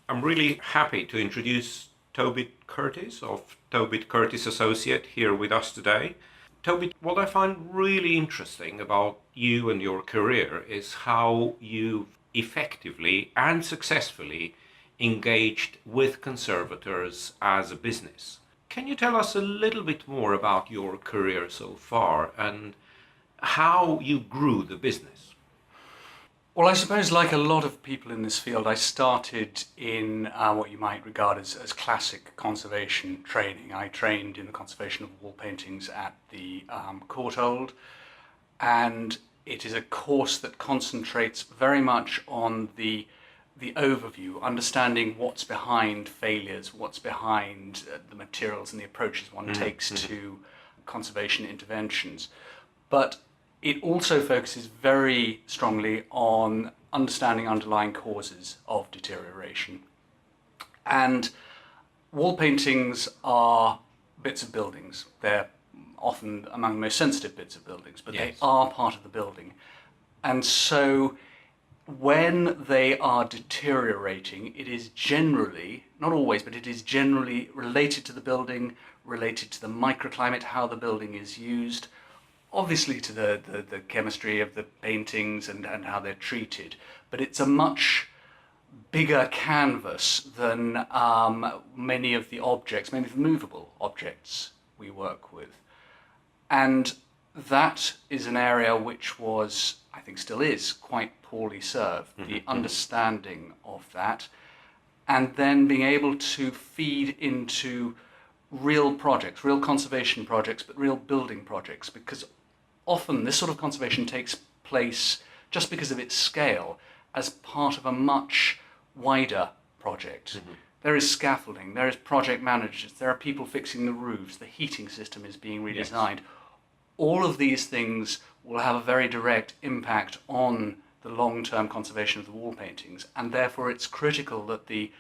I'm really happy to introduce Tobit Curteis of Tobit Curteis Associate here with us today. Tobit, what I find really interesting about you and your career is how you've effectively and successfully engaged with conservators as a business. Can you tell us a little bit more about your career so far and how you grew the business? Well, I suppose like a lot of people in this field, I started in what you might regard as classic conservation training. I trained in the conservation of wall paintings at the Courtauld, and it is a course that concentrates very much on the overview, understanding what's behind failures, what's behind the materials and the approaches one takes to conservation interventions. But it also focuses very strongly on understanding underlying causes of deterioration. And wall paintings are bits of buildings. They're often among the most sensitive bits of buildings, but they are part of the building. And so when they are deteriorating, it is generally, not always, but it is generally related to the building, related to the microclimate, how the building is used, obviously to the chemistry of the paintings and how they're treated, but it's a much bigger canvas than many of the objects, many of the movable objects we work with. And that is an area which was, I think still is, quite poorly served, the understanding of that, and then being able to feed into real projects, real conservation projects, but real building projects, because often this sort of conservation takes place just because of its scale as part of a much wider project. There is scaffolding, there is project managers, there are people fixing the roofs, the heating system is being redesigned. All of these things will have a very direct impact on the long-term conservation of the wall paintings, and therefore it's critical that the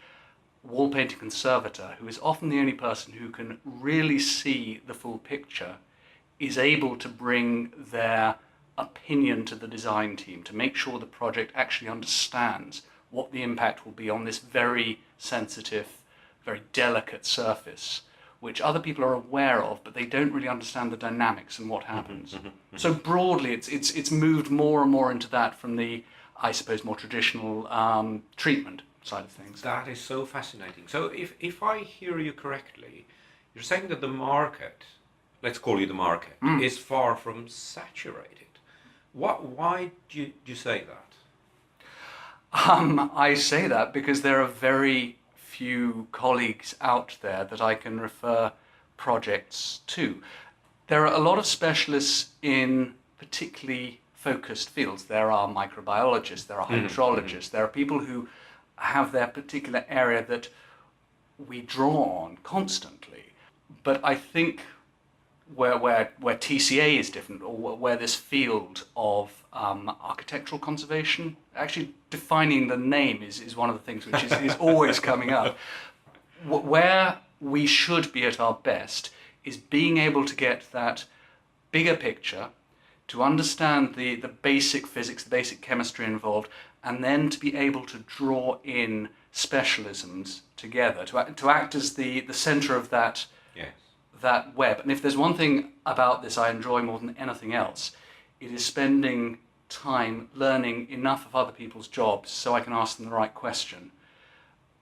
wall painting conservator, who is often the only person who can really see the full picture, is able to bring their opinion to the design team to make sure the project actually understands what the impact will be on this very sensitive, very delicate surface, which other people are aware of, but they don't really understand the dynamics and what happens. So broadly, it's moved more and more into that from the, I suppose, more traditional treatment side of things. That is so fascinating. So if I hear you correctly, you're saying that the market, let's call it the market, is far from saturated. Why do you say that? I say that because there are very few colleagues out there that I can refer projects to. There are a lot of specialists in particularly focused fields. There are microbiologists, there are hydrologists, there are people who have their particular area that we draw on constantly. But I think where TCA is different, or where this field of architectural conservation, actually defining the name is one of the things which is always coming up. Where we should be at our best is being able to get that bigger picture, to understand the basic physics, the basic chemistry involved, and then to be able to draw in specialisms together, to act as the center of that that web. And if there's one thing about this I enjoy more than anything else, it is spending time learning enough of other people's jobs so I can ask them the right question.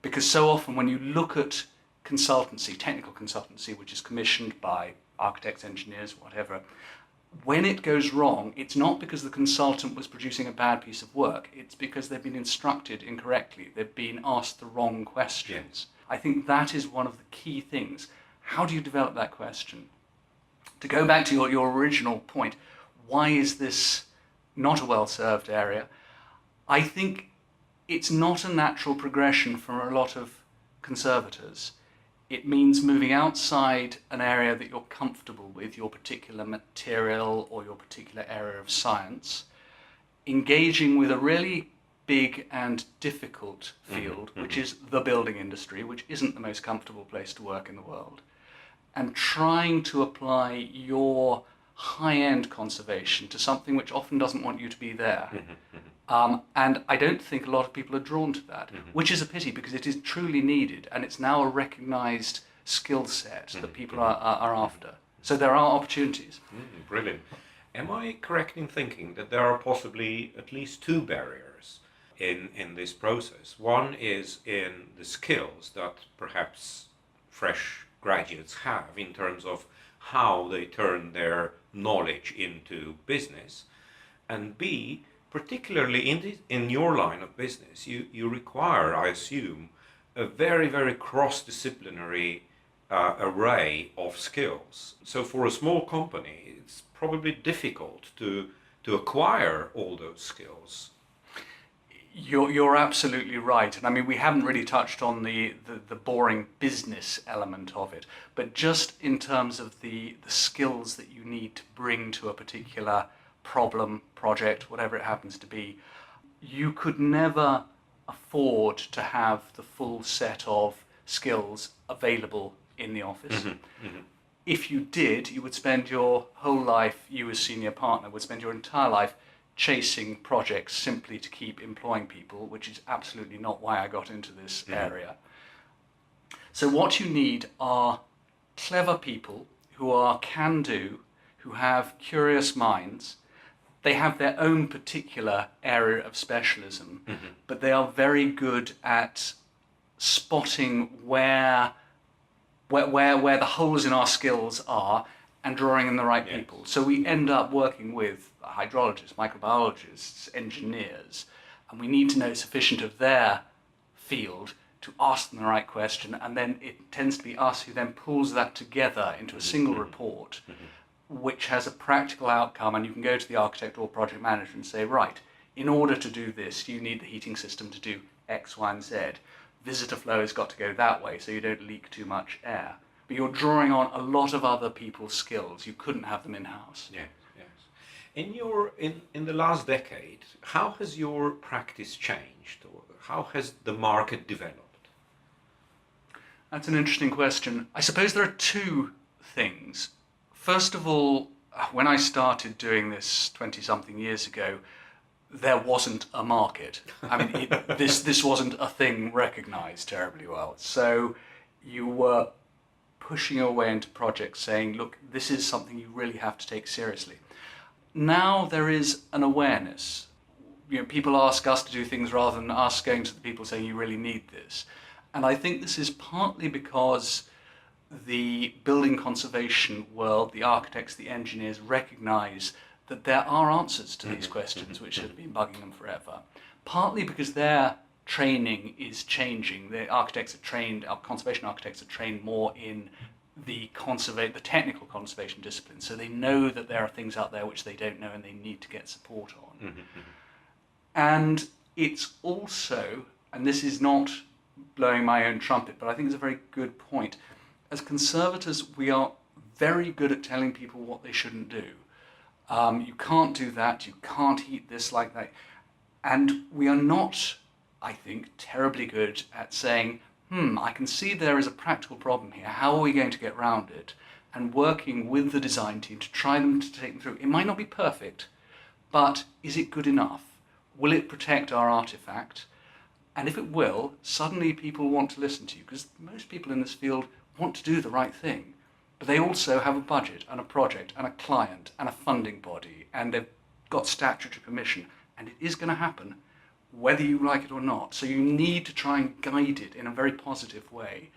Because so often when you look at consultancy, technical consultancy, which is commissioned by architects, engineers, whatever, when it goes wrong, it's not because the consultant was producing a bad piece of work, it's because they've been instructed incorrectly, they've been asked the wrong questions. I think that is one of the key things. How do you develop that question? To go back to your original point, why is this not a well-served area? I think it's not a natural progression for a lot of conservators. It means moving outside an area that you're comfortable with, your particular material or your particular area of science, engaging with a really big and difficult field, which is the building industry, which isn't the most comfortable place to work in the world, and trying to apply your high-end conservation to something which often doesn't want you to be there. And I don't think a lot of people are drawn to that, which is a pity because it is truly needed and it's now a recognised skill set that people are after. So there are opportunities. Brilliant. Am I correct in thinking that there are possibly at least two barriers in this process? One is in the skills that perhaps fresh graduates have in terms of how they turn their knowledge into business. And B, particularly in your line of business, you require, I assume, a very, very cross-disciplinary array of skills. So for a small company, it's probably difficult to acquire all those skills. You're absolutely right. And I mean, we haven't really touched on the boring business element of it, but just in terms of the skills that you need to bring to a particular problem, project, whatever it happens to be, you could never afford to have the full set of skills available in the office. If you did, you would spend your whole life, you as senior partner would spend your entire life chasing projects simply to keep employing people, which is absolutely not why I got into this area. So what you need are clever people who are can-do, who have curious minds. They have their own particular area of specialism, but they are very good at spotting where the holes in our skills are and drawing in the right people. So we end up working with hydrologists, microbiologists, engineers, and we need to know sufficient of their field to ask them the right question, and then it tends to be us who then pulls that together into a single report, which has a practical outcome, and you can go to the architect or project manager and say, right, in order to do this, you need the heating system to do X, Y, and Z. Visitor flow has got to go that way so you don't leak too much air. But you're drawing on a lot of other people's skills. You couldn't have them in-house. Yes, yes. In the last decade, how has your practice changed, or how has the market developed? That's an interesting question. I suppose there are two things. First of all, when I started doing this 20-something years ago, there wasn't a market. I mean, this wasn't a thing recognised terribly well. So you were pushing your way into projects saying, look, this is something you really have to take seriously. Now there is an awareness. You know, people ask us to do things rather than us going to the people saying, you really need this. And I think this is partly because the building conservation world, the architects, the engineers recognise that there are answers to these questions which have been bugging them forever. Partly because their training is changing. The architects are trained, our conservation architects are trained more in the technical conservation discipline, so they know that there are things out there which they don't know and they need to get support on. And it's also, and this is not blowing my own trumpet, but I think it's a very good point, as conservators we are very good at telling people what they shouldn't do. You can't do that, you can't heat this like that. And we are not, I think, terribly good at saying, I can see there is a practical problem here, how are we going to get around it? And working with the design team to try to take them through. It might not be perfect, but is it good enough? Will it protect our artifact? And if it will, suddenly people want to listen to you, because most people in this field want to do the right thing. But they also have a budget and a project and a client and a funding body, and they've got statutory permission, and it is going to happen whether you like it or not. So you need to try and guide it in a very positive way.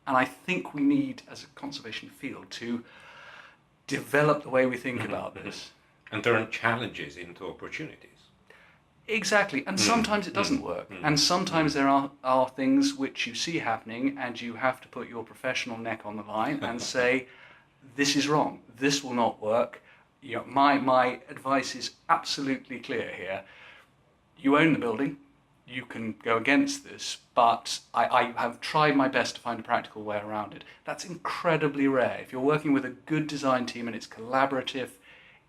And I think we need, as a conservation field, to develop the way we think about this. And turn challenges into opportunities. Exactly, and sometimes it doesn't work, and sometimes there are things which you see happening and you have to put your professional neck on the line and say, this is wrong, this will not work. You know, my advice is absolutely clear here. You own the building, you can go against this, but I have tried my best to find a practical way around it. That's incredibly rare. If you're working with a good design team and it's collaborative,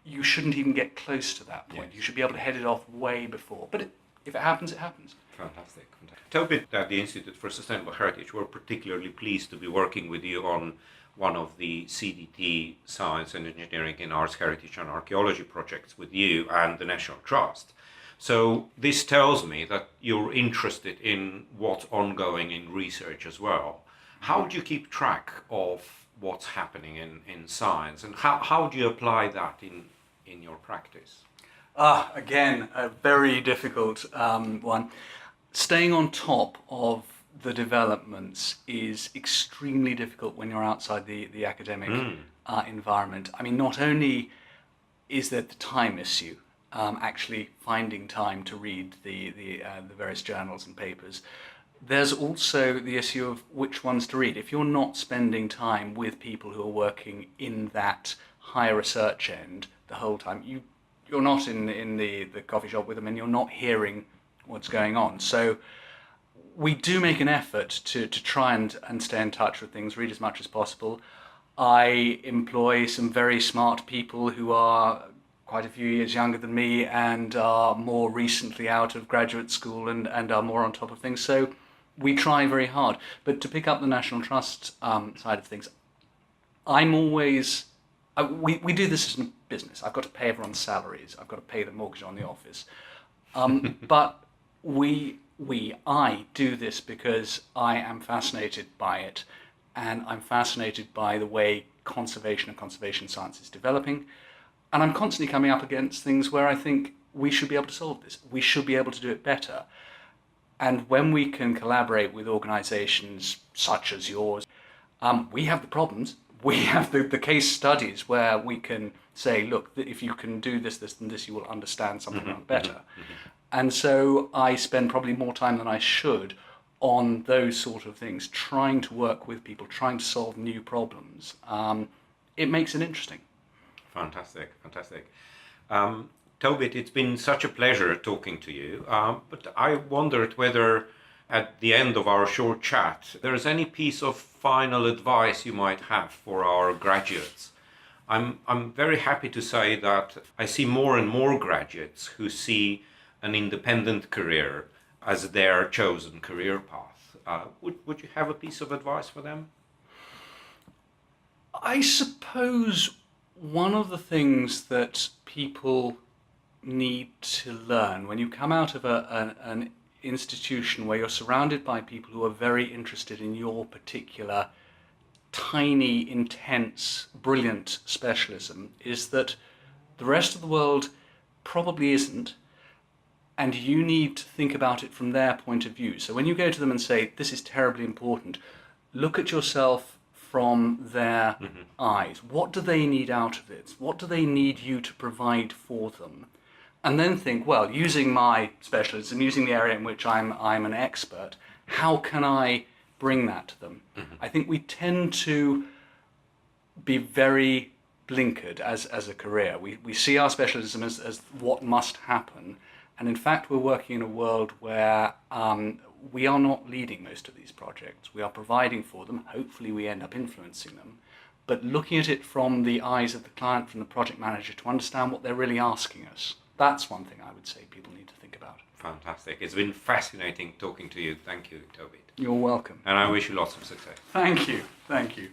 you shouldn't even get close to that point. Yes. You should be able to head it off way before. But if it happens, it happens. Fantastic. Tobit at the Institute for Sustainable Heritage, we're particularly pleased to be working with you on one of the CDT Science and Engineering in Arts, Heritage and Archaeology projects with you and the National Trust. So this tells me that you're interested in what's ongoing in research as well. How do you keep track of what's happening in science, and how do you apply that in your practice? Again, a very difficult one. Staying on top of the developments is extremely difficult when you're outside the academic environment. I mean, not only is there the time issue, actually finding time to read the various journals and papers, there's also the issue of which ones to read. If you're not spending time with people who are working in that higher research end the whole time, you're not in the coffee shop with them, and you're not hearing what's going on. So we do make an effort to try and stay in touch with things, read as much as possible. I employ some very smart people who are quite a few years younger than me and are more recently out of graduate school and are more on top of things. So we try very hard. But to pick up the National Trust side of things, I'm always... we do this as a business. I've got to pay everyone's salaries. I've got to pay the mortgage on the office. But I do this because I am fascinated by it, and I'm fascinated by the way conservation and conservation science is developing. And I'm constantly coming up against things where I think we should be able to solve this. We should be able to do it better. And when we can collaborate with organizations such as yours, we have the problems. We have the case studies where we can say, look, if you can do this, this, and this, you will understand something better. And so I spend probably more time than I should on those sort of things, trying to work with people, trying to solve new problems. It makes it interesting. Fantastic, fantastic. Tobit, it's been such a pleasure talking to you, but I wondered whether at the end of our short chat there's any piece of final advice you might have for our graduates. I'm very happy to say that I see more and more graduates who see an independent career as their chosen career path. Would you have a piece of advice for them? I suppose one of the things that people need to learn when you come out of an institution where you're surrounded by people who are very interested in your particular tiny, intense, brilliant specialism is that the rest of the world probably isn't, and you need to think about it from their point of view. So when you go to them and say, this is terribly important, look at yourself from their eyes. What do they need out of it? What do they need you to provide for them? And then think, well, using my specialism, using the area in which I'm an expert, how can I bring that to them? I think we tend to be very blinkered as a career. We see our specialism as what must happen. And in fact, we're working in a world where we are not leading most of these projects. We are providing for them. Hopefully we end up influencing them. But looking at it from the eyes of the client, from the project manager, to understand what they're really asking us. That's one thing I would say people need to think about. Fantastic. It's been fascinating talking to you. Thank you, Tobit. You're welcome. And I wish you lots of success. Thank you. Thank you.